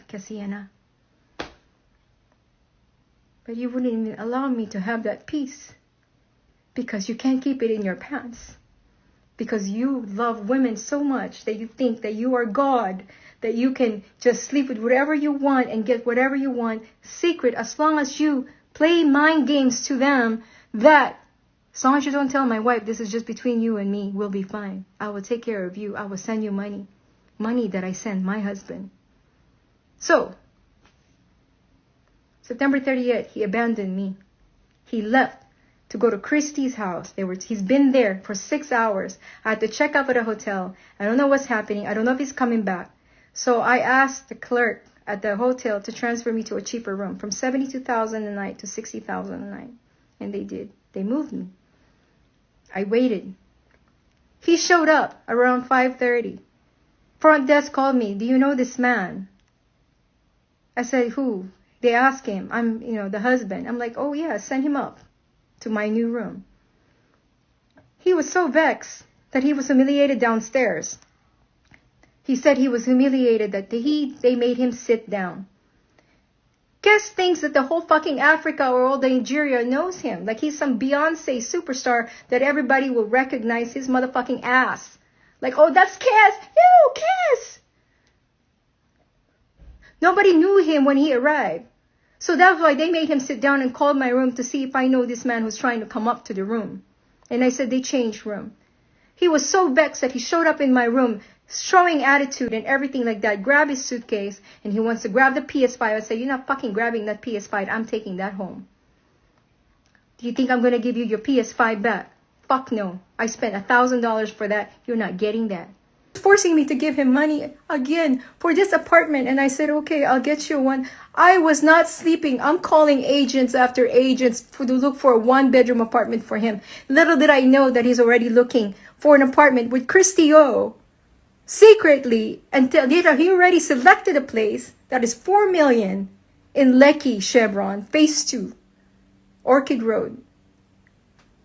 Cassiana. But you wouldn't even allow me to have that peace. Because you can't keep it in your pants. Because you love women so much that you think that you are God. That you can just sleep with whatever you want and get whatever you want. Secret, as long as you play mind games to them. That, as long as you don't tell my wife, this is just between you and me, we'll be fine. I will take care of you. I will send you money. Money that I send my husband. So, September 30th, he abandoned me. He left to go to Christy's house. He's been there for 6 hours. I had to check out at a hotel. I don't know what's happening. I don't know if he's coming back. So I asked the clerk at the hotel to transfer me to a cheaper room from $72,000 a night to $60,000 a night. And they did. They moved me. I waited. He showed up around 5:30. Front desk called me. Do you know this man? I said, who? They asked him. I'm, the husband. I'm like, oh yeah, send him up to my new room. He was so vexed that he was humiliated downstairs. He said he was humiliated that they made him sit down. Kess thinks that the whole fucking Africa or all the Nigeria knows him. Like he's some Beyonce superstar that everybody will recognize his motherfucking ass. Like, oh, that's Kess. Yo, Kess. Nobody knew him when he arrived. So that's why they made him sit down and called my room to see if I know this man who's trying to come up to the room. And I said they changed room. He was so vexed that he showed up in my room, showing attitude and everything like that. Grab his suitcase and he wants to grab the PS5. I said, you're not fucking grabbing that PS5. I'm taking that home. Do you think I'm going to give you your PS5 back? Fuck no. I spent $1,000 for that. You're not getting that. Forcing me to give him money again for this apartment. And I said, okay, I'll get you one. I was not sleeping. I'm calling agents after agents to look for a 1-bedroom apartment for him. Little did I know that he's already looking for an apartment with Christy O. Secretly, until he already selected a place that is $4 million in Lekki, Chevron, Phase 2, Orchid Road.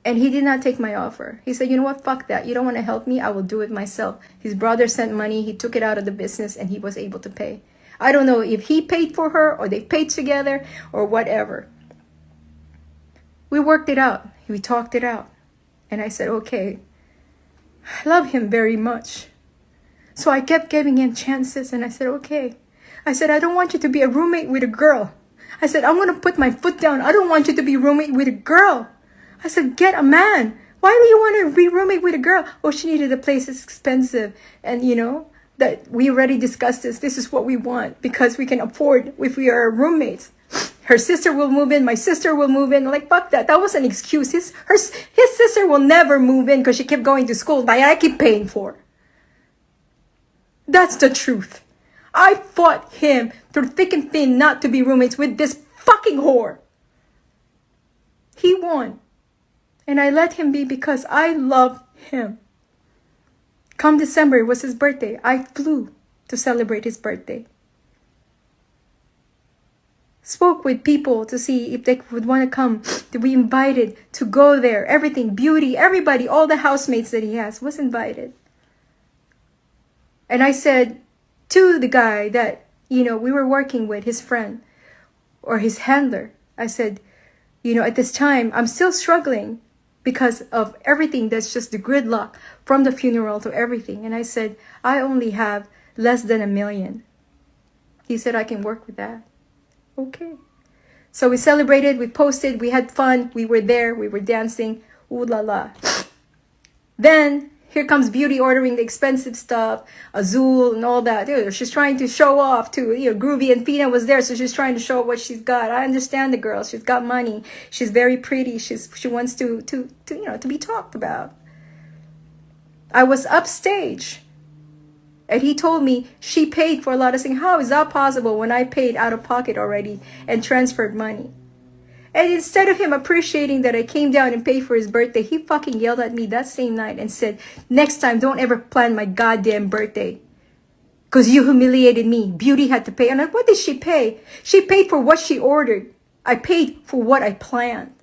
And he did not take my offer. He said, you know what, fuck that. You don't want to help me? I will do it myself. His brother sent money. He took it out of the business and he was able to pay. I don't know if he paid for her or they paid together or whatever. We worked it out. We talked it out. And I said, okay, I love him very much. So I kept giving him chances and I said, okay. I said, I don't want you to be a roommate with a girl. I said, I'm going to put my foot down. I don't want you to be a roommate with a girl. I said, get a man. Why do you want to be roommate with a girl? Oh, she needed a place that's expensive. And that we already discussed this. This is what we want because we can afford if we are roommates. Her sister will move in. My sister will move in. Like, fuck that. That was an excuse. His sister will never move in because she kept going to school that I keep paying for. That's the truth. I fought him through thick and thin not to be roommates with this fucking whore. He won. And I let him be because I love him. Come December, it was his birthday. I flew to celebrate his birthday. Spoke with people to see if they would want to come. To be invited to go there. Everything, beauty, everybody, all the housemates that he has was invited. And I said to the guy that, we were working with, his friend or his handler. I said, at this time, I'm still struggling because of everything that's just the gridlock from the funeral to everything. And I said, I only have less than $1 million. He said, I can work with that. Okay. So we celebrated, we posted, we had fun, we were there, we were dancing, ooh la la. Then, here comes Beauty ordering the expensive stuff, Azul and all that. She's trying to show off too. Groovy and Fina was there, so she's trying to show what she's got. I understand the girl. She's got money. She's very pretty. She wants to be talked about. I was upstage, and he told me she paid for a lot of things. How is that possible when I paid out of pocket already and transferred money? And instead of him appreciating that I came down and paid for his birthday, he fucking yelled at me that same night and said, next time, don't ever plan my goddamn birthday. Because you humiliated me. Beauty had to pay. I'm like, what did she pay? She paid for what she ordered. I paid for what I planned.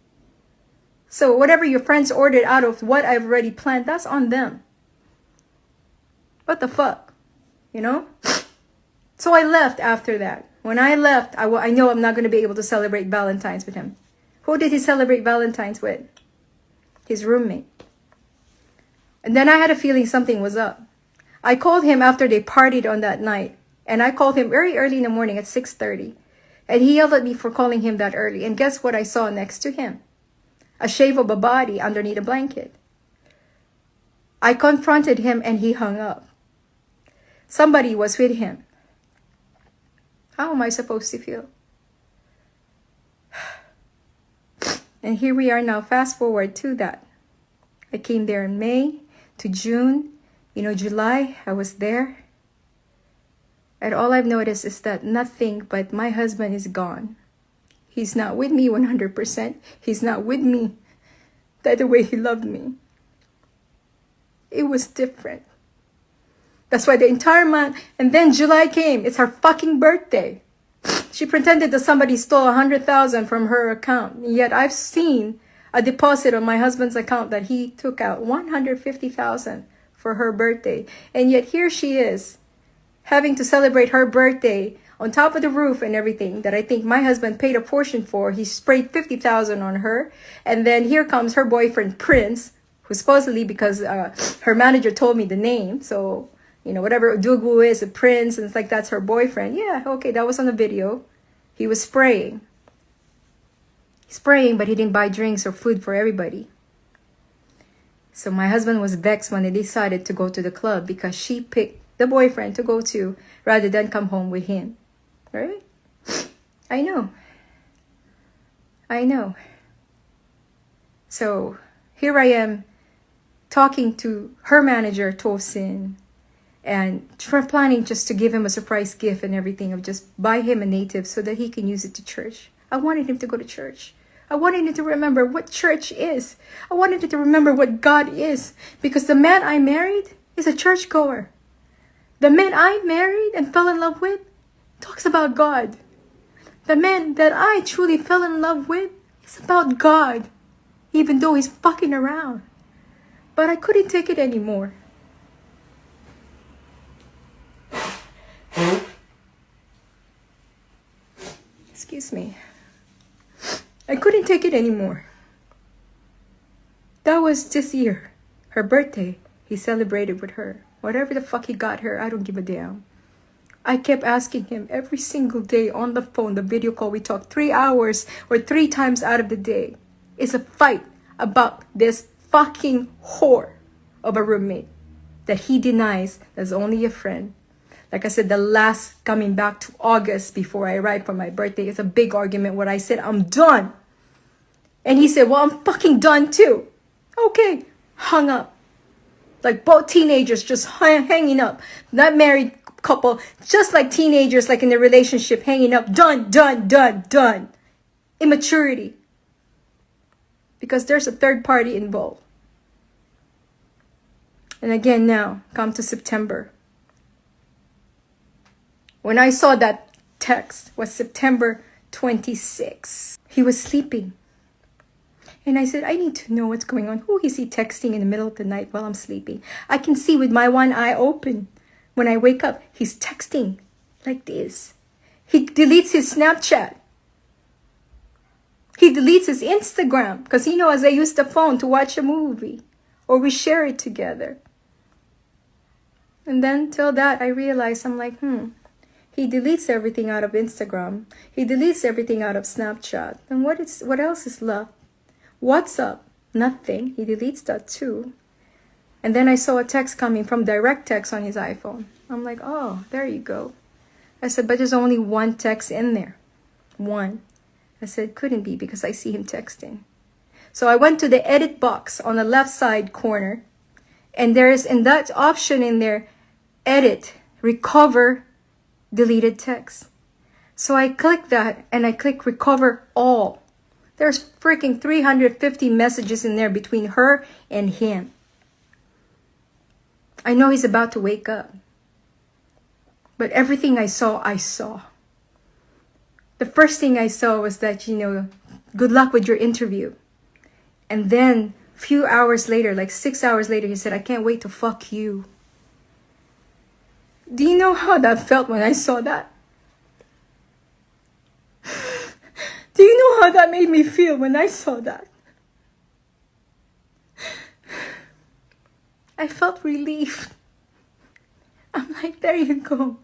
So whatever your friends ordered out of what I've already planned, that's on them. What the fuck? So I left after that. When I left, I know I'm not going to be able to celebrate Valentine's with him. Who did he celebrate Valentine's with? His roommate. And then I had a feeling something was up. I called him after they partied on that night. And I called him very early in the morning at 6:30. And he yelled at me for calling him that early. And guess what I saw next to him? A shave of a body underneath a blanket. I confronted him and he hung up. Somebody was with him. How am I supposed to feel? And here we are now, fast forward to that. I came there in May to June, July, I was there. And all I've noticed is that nothing but my husband is gone. He's not with me 100%. He's not with me the way he loved me. It was different. That's why the entire month, and then July came. It's her fucking birthday. She pretended that somebody stole 100,000 from her account. Yet I've seen a deposit on my husband's account that he took out 150,000 for her birthday. And yet here she is, having to celebrate her birthday on top of the roof and everything that I think my husband paid a portion for. He sprayed 50,000 on her. And then here comes her boyfriend, Prince, who supposedly, because her manager told me the name, so whatever Dugu is, a Prince, and it's like that's her boyfriend. Yeah, okay, that was on the video. He was spraying. But he didn't buy drinks or food for everybody. So my husband was vexed when they decided to go to the club because she picked the boyfriend to go to rather than come home with him. Right? I know. So here I am talking to her manager, Tosin, and planning just to give him a surprise gift and everything, of just buy him a native so that he can use it to church. I wanted him to go to church. I wanted him to remember what church is. I wanted him to remember what God is. Because the man I married is a churchgoer. The man I married and fell in love with talks about God. The man that I truly fell in love with is about God. Even though he's fucking around. But I couldn't take it anymore. Excuse me. I couldn't take it anymore. That was this year. Her birthday. He celebrated with her. Whatever the fuck he got her, I don't give a damn. I kept asking him every single day on the phone, the video call. We talked 3 hours or 3 times out of the day. It's a fight about this fucking whore of a roommate that he denies as only a friend. Like I said, the last coming back to August before I arrived for my birthday, it's a big argument where I said, I'm done. And he said, well, I'm fucking done too. Okay, hung up. Like both teenagers just hanging up. Not married couple, just like teenagers, like in a relationship, hanging up. Done. Immaturity. Because there's a third party involved. And again now, come to September. When I saw that text was September 26th. He was sleeping. And I said, I need to know what's going on. Who is he texting in the middle of the night while I'm sleeping? I can see with my one eye open. When I wake up, he's texting like this. He deletes his Snapchat. He deletes his Instagram because he knows I use the phone to watch a movie or we share it together. And then till that, I realized, I'm like, He deletes everything out of Instagram. He deletes everything out of Snapchat. And what else is left? WhatsApp, nothing. He deletes that too. And then I saw a text coming from direct text on his iPhone. I'm like, oh, there you go. I said, but there's only one text in there. One. I said, couldn't be because I see him texting. So I went to the edit box on the left side corner. And there's in that option in there, edit, recover, deleted text. So I click that and I click recover all. There's freaking 350 messages in there between her and him. I know he's about to wake up. But everything I saw. The first thing I saw was that, good luck with your interview. And then a few hours later, like 6 hours later, he said, I can't wait to fuck you. Do you know how that felt when I saw that? Do you know how that made me feel when I saw that? I felt relief. I'm like, there you go.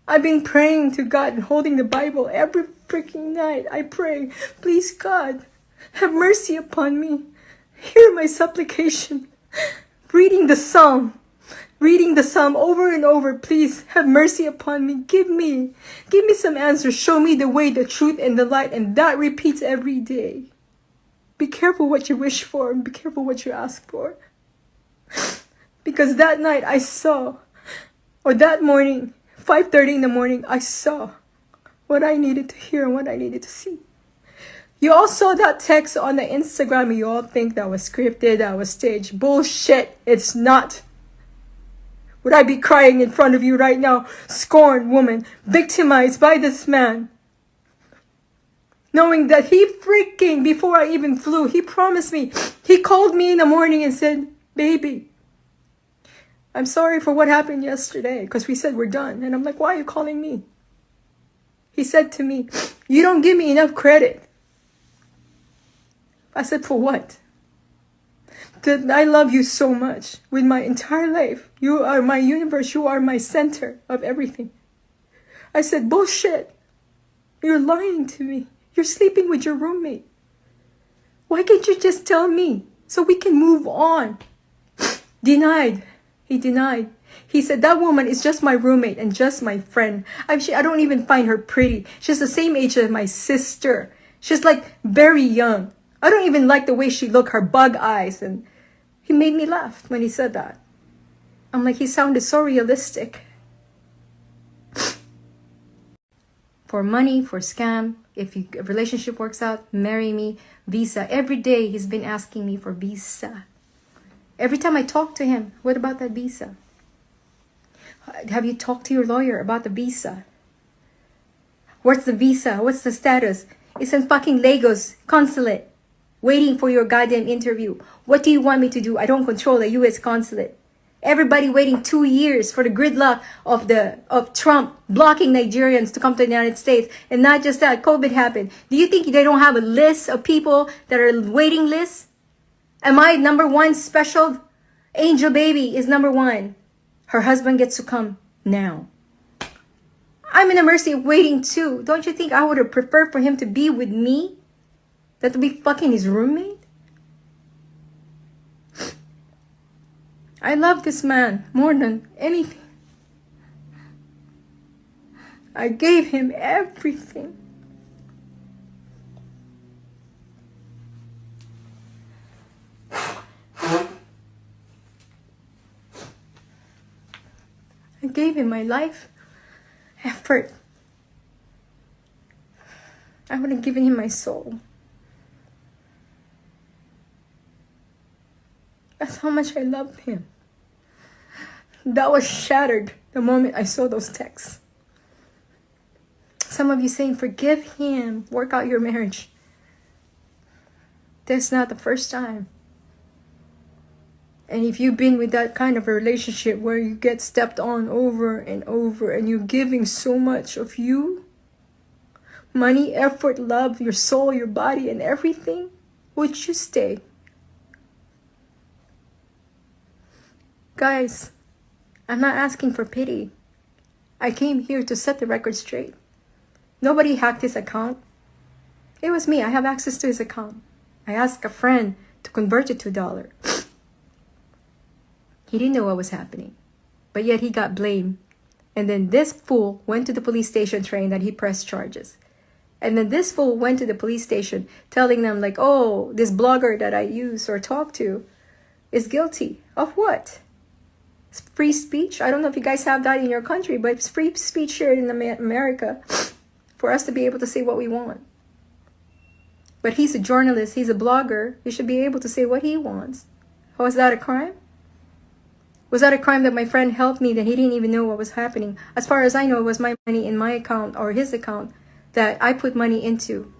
I've been praying to God and holding the Bible every freaking night. I pray, please God, have mercy upon me. Hear my supplication. Reading the psalm over and over. Please have mercy upon me. Give me some answers. Show me the way, the truth, and the light. And that repeats every day. Be careful what you wish for and be careful what you ask for. Because that night I saw, or that morning, 5:30 in the morning, I saw what I needed to hear and what I needed to see. You all saw that text on the Instagram and you all think that was scripted, that was staged. Bullshit, it's not. Would I be crying in front of you right now? Scorned woman, victimized by this man. Knowing that he freaking, before I even flew, he promised me. He called me in the morning and said, baby, I'm sorry for what happened yesterday, because we said we're done. And I'm like, why are you calling me? He said to me, you don't give me enough credit. I said, for what? That I love you so much with my entire life. You are my universe. You are my center of everything. I said, bullshit. You're lying to me. You're sleeping with your roommate. Why can't you just tell me so we can move on? Denied. He denied. He said, that woman is just my roommate and just my friend. I don't even find her pretty. She's the same age as my sister. She's like very young. I don't even like the way she looked, her bug eyes. And he made me laugh when he said that. I'm like, he sounded so realistic. For money, for scam, if a relationship works out, marry me, visa. Every day he's been asking me for visa. Every time I talk to him, what about that visa? Have you talked to your lawyer about the visa? What's the visa? What's the status? It's in fucking Lagos consulate, waiting for your goddamn interview. What do you want me to do? I don't control the U.S. consulate. Everybody waiting 2 years for the gridlock of Trump blocking Nigerians to come to the United States. And not just that, COVID happened. Do you think they don't have a list of people that are waiting lists? Am I number one special? Angel baby is number one. Her husband gets to come now. I'm in a mercy of waiting too. Don't you think I would have preferred for him to be with me than to be fucking his roommate? I love this man more than anything. I gave him everything. I gave him my life, effort. I would have given him my soul. That's how much I loved him. That was shattered the moment I saw those texts. Some of you saying, forgive him, work out your marriage. That's not the first time. And if you've been with that kind of a relationship where you get stepped on over and over and you're giving so much of you, money, effort, love, your soul, your body, and everything, would you stay? Guys, I'm not asking for pity. I came here to set the record straight. Nobody hacked his account. It was me. I have access to his account. I asked a friend to convert it to $1. He didn't know what was happening, but yet he got blamed. And then this fool went to the police station saying that he pressed charges. And then this fool went to the police station telling them like, oh, this blogger that I use or talk to is guilty of what? It's free speech. I don't know if you guys have that in your country, but it's free speech here in America for us to be able to say what we want. But he's a journalist. He's a blogger. He should be able to say what he wants. Oh, is that a crime? Was that a crime that my friend helped me that he didn't even know what was happening? As far as I know, it was my money in my account or his account that I put money into.